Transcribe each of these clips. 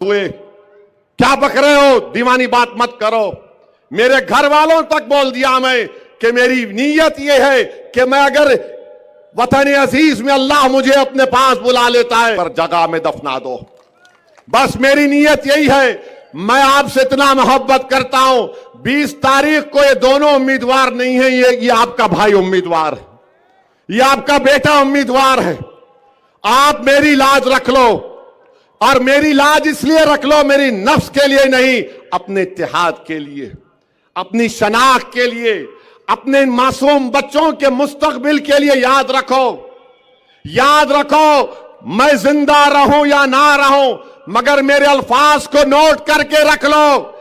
हुए क्या बक रहे हो, दीवानी बात मत करो। मेरे घर वालों तक बोल दिया मैं कि मेरी नीयत यह है कि मैं अगर वतन अजीज में अल्लाह मुझे अपने पास बुला लेता है पर जगह में दफना दो। बस मेरी नीयत यही है। मैं आपसे इतना मोहब्बत करता हूं। 20 तारीख को ये दोनों उम्मीदवार नहीं है, ये आपका भाई उम्मीदवार है, ये आपका बेटा उम्मीदवार है। आप मेरी लाज रख लो, और मेरी लाज इसलिए रख लो, मेरी नफ्स के लिए नहीं, अपने इत्तेहाद के लिए, अपनी शनाख्त के लिए, अपने मासूम बच्चों के मुस्तकबिल के लिए। याद रखो, याद रखो, मैं जिंदा रहूं या ना रहूं, मगर मेरे अल्फाज को नोट करके रख लो।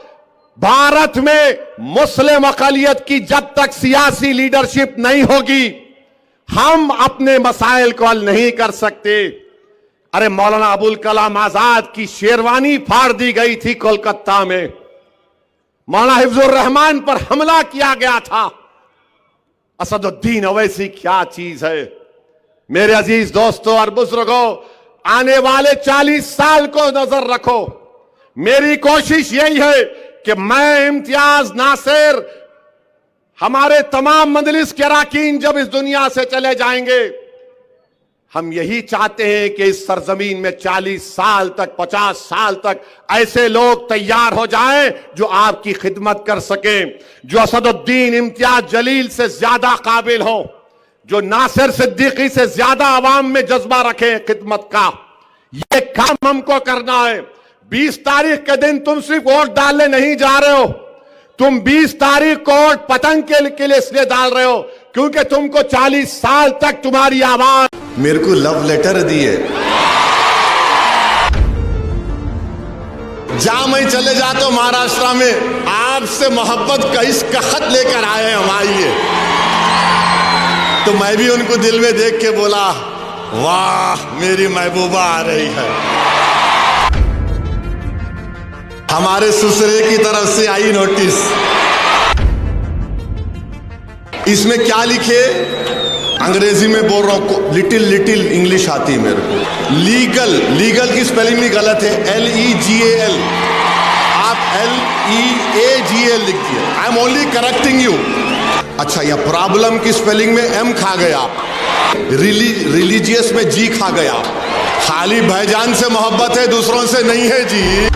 भारत में मुस्लिम अक़लियत की जब तक सियासी लीडरशिप नहीं होगी, हम अपने मसाइल को हल नहीं कर सकते। अरे मौलाना अबुल कलाम आजाद की शेरवानी फाड़ दी गई थी कोलकाता में, मौलाना हिफ्जुर रहमान पर हमला किया गया था। असदुद्दीन ओवैसी क्या चीज है। मेरे अजीज दोस्तों और बुजुर्गों, आने वाले 40 साल को नजर रखो। मेरी कोशिश यही है कि मैं, इम्तियाज, नासिर, हमारे तमाम मजलिस के अरकान जब इस दुनिया से चले जाएंगे, हम यही चाहते हैं कि इस सरजमीन में 40 साल तक, 50 साल तक ऐसे लोग तैयार हो जाएं जो आपकी खिदमत कर सकें, जो असदुद्दीन इम्तियाज जलील से ज्यादा काबिल हो, जो नासिर सिद्दीकी से ज्यादा आवाम में जज्बा रखें खिदमत का। यह काम हमको करना है। 20 तारीख के दिन तुम सिर्फ वोट डालने नहीं जा रहे हो, तुम 20 तारीख को वोट पतंग के लिए इसलिए डाल रहे हो क्योंकि तुमको 40 साल तक तुम्हारी आवाज मेरे को लव लेटर दिए। जहां मैं चले जाता हूं महाराष्ट्र में, आपसे मोहब्बत का इसका खत लेकर आए हम, आइए। तो मैं भी उनको दिल में देख के बोला, वाह मेरी महबूबा आ रही है। हमारे ससुरे की तरफ से आई नोटिस। इसमें क्या लिखे, अंग्रेजी में बोल रहा हूं, लिटिल इंग्लिश आती है मेरे को। लीगल की स्पेलिंग भी गलत है, LEGAL, आप LEAGL लिख दिए। I am only correcting you. अच्छा, यह प्रॉब्लम की स्पेलिंग में M खा गया, रिलीजियस में G खा गया। खाली भाईजान से मोहब्बत है, दूसरों से नहीं है जी।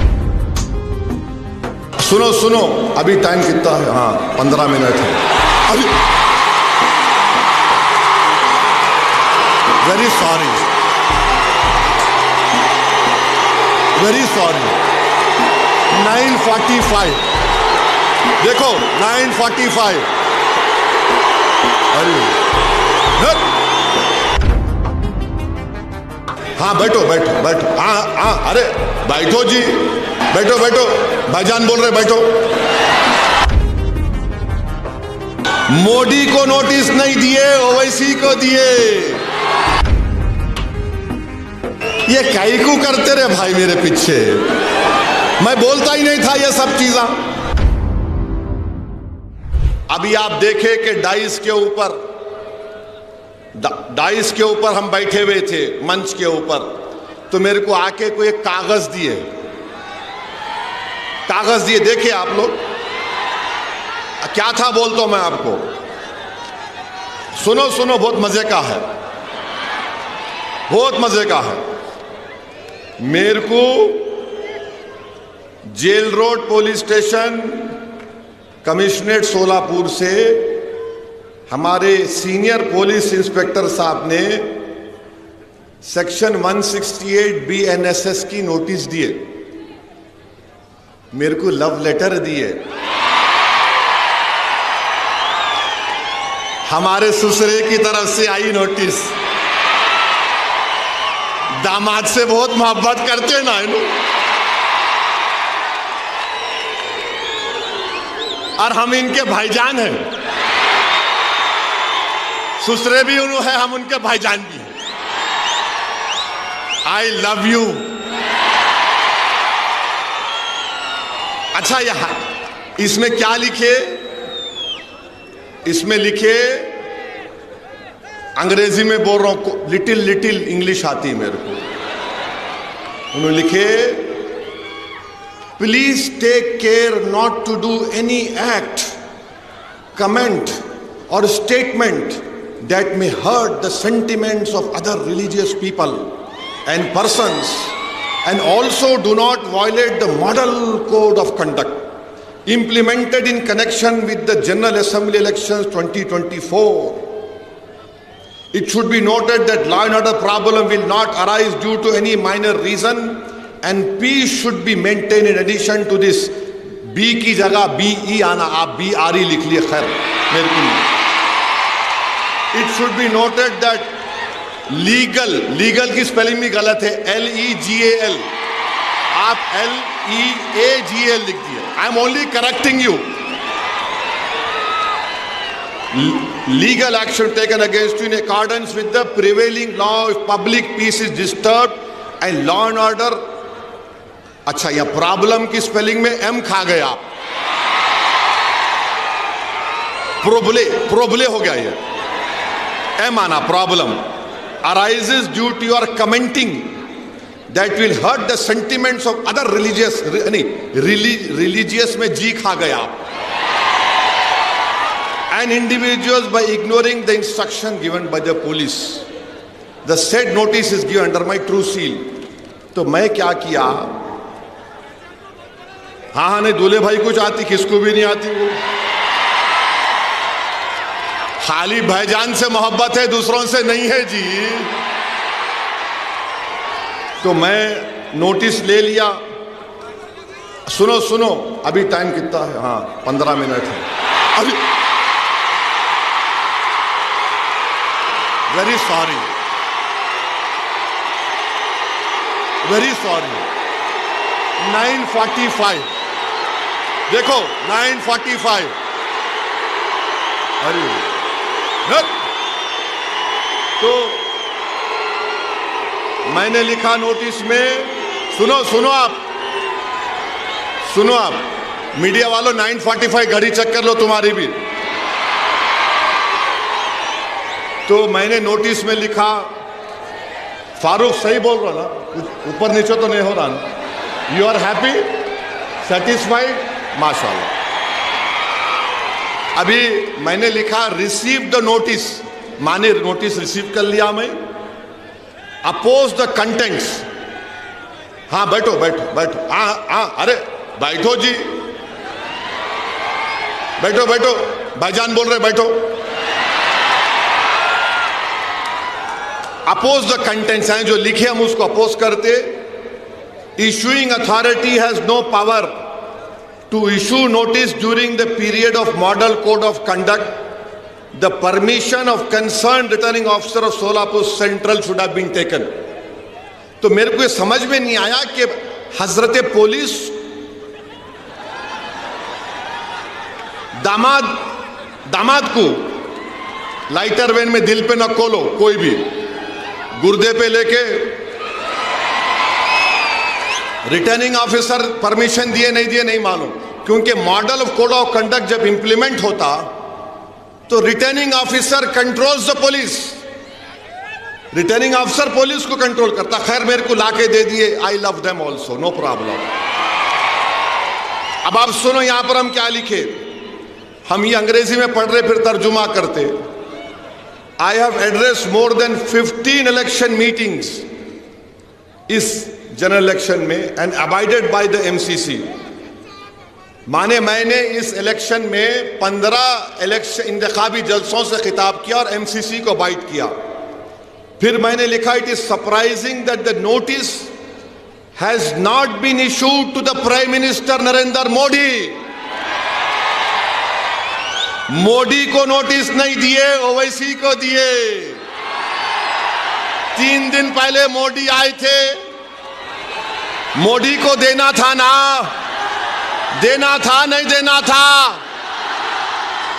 सुनो, अभी टाइम कितना है? हाँ, 15 मिनट है अभी। वेरी सॉरी, 9:45, देखो 9:45। अरे हाँ, बैठो। हाँ, अरे बैठो जी, बैठो। भाईजान बोल रहे, बैठो। मोदी को नोटिस नहीं दिए, ओवैसी को दिए। ये काईकू करते रहे भाई मेरे पीछे, मैं बोलता ही नहीं था ये सब चीज़ा। अभी आप देखे कि डाइस के ऊपर हम बैठे हुए थे, मंच के ऊपर, तो मेरे को आके कोई एक कागज दिए, देखिए आप लोग क्या था, बोलता हूं मैं आपको। सुनो, बहुत मजे का है, बहुत मजे का है। मेरे को jail road police station, commissionerate Solapur से हमारे सीनियर पुलिस इंस्पेक्टर साहब ने सेक्शन 168 BNSS की नोटिस दिए, मेरे को लव लेटर दिए। हमारे ससुरे की तरफ से आई नोटिस। दामाद से बहुत मोहब्बत करते ना इन, और हम इनके भाईजान हैं। ससुरे भी उन्होंने है, हम उनके भाईजान भी हैं। I love you. अच्छा, यहां इसमें क्या लिखे, इसमें लिखे, अंग्रेजी में बोल रहा हूं, लिटिल इंग्लिश आती है मेरे को। उन्होंने लिखे please take care not to do any act, comment or statement that may hurt the sentiments of other religious people and persons, and also do not violate the model code of conduct implemented in connection with the General Assembly elections 2024. It should be noted that law and order problem will not arise due to any minor reason, and peace should be maintained. In addition to this, B की जगह BE आना, आप BRE लिख लिए, खैर मेरे को नहीं. It should be noted that legal की स्पेलिंग भी गलत है, LEGAL, आप LEAGAL लिख दिए. I am only correcting you. Legal action taken against you in accordance with the prevailing law if public peace is disturbed and law and order. अच्छा, यह problem की स्पेलिंग में M खा गए आप, प्रोबले हो गया ये. M आना problem arises due to your commenting that will hurt the sentiments of other religious, religious में G खा गया आप, and individuals by ignoring the instruction given by the police. The said notice is given under my true seal. तो मैं क्या किया, हाँ नहीं, दूल्हे भाई कुछ आती, किसको भी नहीं आती वो, खाली भाईजान से मोहब्बत है, दूसरों से नहीं है जी. तो मैं नोटिस ले लिया. सुनो अभी टाइम कितना है, हाँ 15 मिनट है अभी. वेरी सॉरी 9:45, देखो 9:45. अरे तो मैंने लिखा नोटिस में, सुनो आप मीडिया वालों, 9:45 घड़ी चेक कर लो तुम्हारी भी. तो मैंने नोटिस में लिखा, फारूक सही बोल रहा ना, ऊपर नीचे तो नहीं हो रहा ना, यू आर हैप्पी, सेटिस्फाइड, माशाल्लाह. अभी मैंने लिखा रिसीव द नोटिस, माने नोटिस रिसीव कर लिया मैं. अपोज द कंटेंट्स, हाँ बैठो, हाँ अरे बैठो जी, बैठो भाईजान बोल रहे, बैठो. अपोज द कंटेंट्स हैं जो लिखे, हम उसको अपोज करते. Issuing authority has no power to issue notice during the period of model code of conduct. The permission of concerned returning officer of Solapur Central should have been taken. तो मेरे को ये समझ में नहीं आया कि हजरत पुलिस दामाद को लाइटर वैन में दिल पे न खोलो, कोई भी गुर्दे पे लेके रिटर्निंग ऑफिसर परमिशन दिए नहीं मालूम, क्योंकि model of code of conduct जब इंप्लीमेंट होता तो returning officer controls the police, returning officer police को कंट्रोल करता. खैर मेरे को लाके दे दिए, I love them also, no problem. अब आप सुनो यहां पर हम क्या लिखे, हम ये अंग्रेजी में पढ़ रहे फिर तर्जुमा करते. I have address more than 15 election meetings इस जनरल इलेक्शन में and abided by the MCC. माने मैंने इस इलेक्शन में 15 इलेक्शन इंतखाबी जलसों से खिताब किया और MCC को अबाइड किया. फिर मैंने लिखा, it is surprising that the notice has not been issued to the prime minister Narendra Modi. Modi को नोटिस नहीं दिए, ओवैसी को दिए. 3 दिन पहले मोदी आए थे, मोदी को देना था ना, देना था नहीं देना था,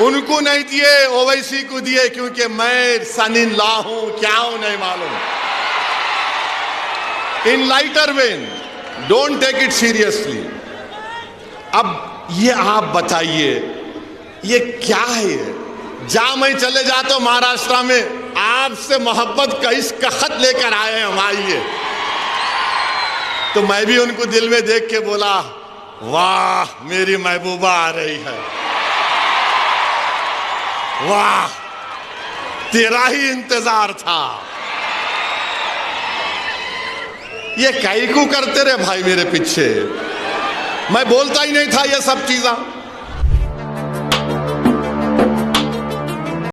उनको नहीं दिए, ओवैसी को दिए, क्योंकि मैं सन इन लॉ हूं, क्या हूं नहीं मालूम. In lighter vein, don't take it seriously. अब ये आप बताइए ये क्या है? जहां मैं चले जाता हूं महाराष्ट्र में, आपसे मोहब्बत का इसका खत लेकर आए हम, आइए. तो मैं भी उनको दिल में देख के बोला, वाह मेरी महबूबा आ रही है, वाह तेरा ही इंतजार था। ये काईकू करते रहे भाई मेरे पीछे, मैं बोलता ही नहीं था ये सब चीज़ें।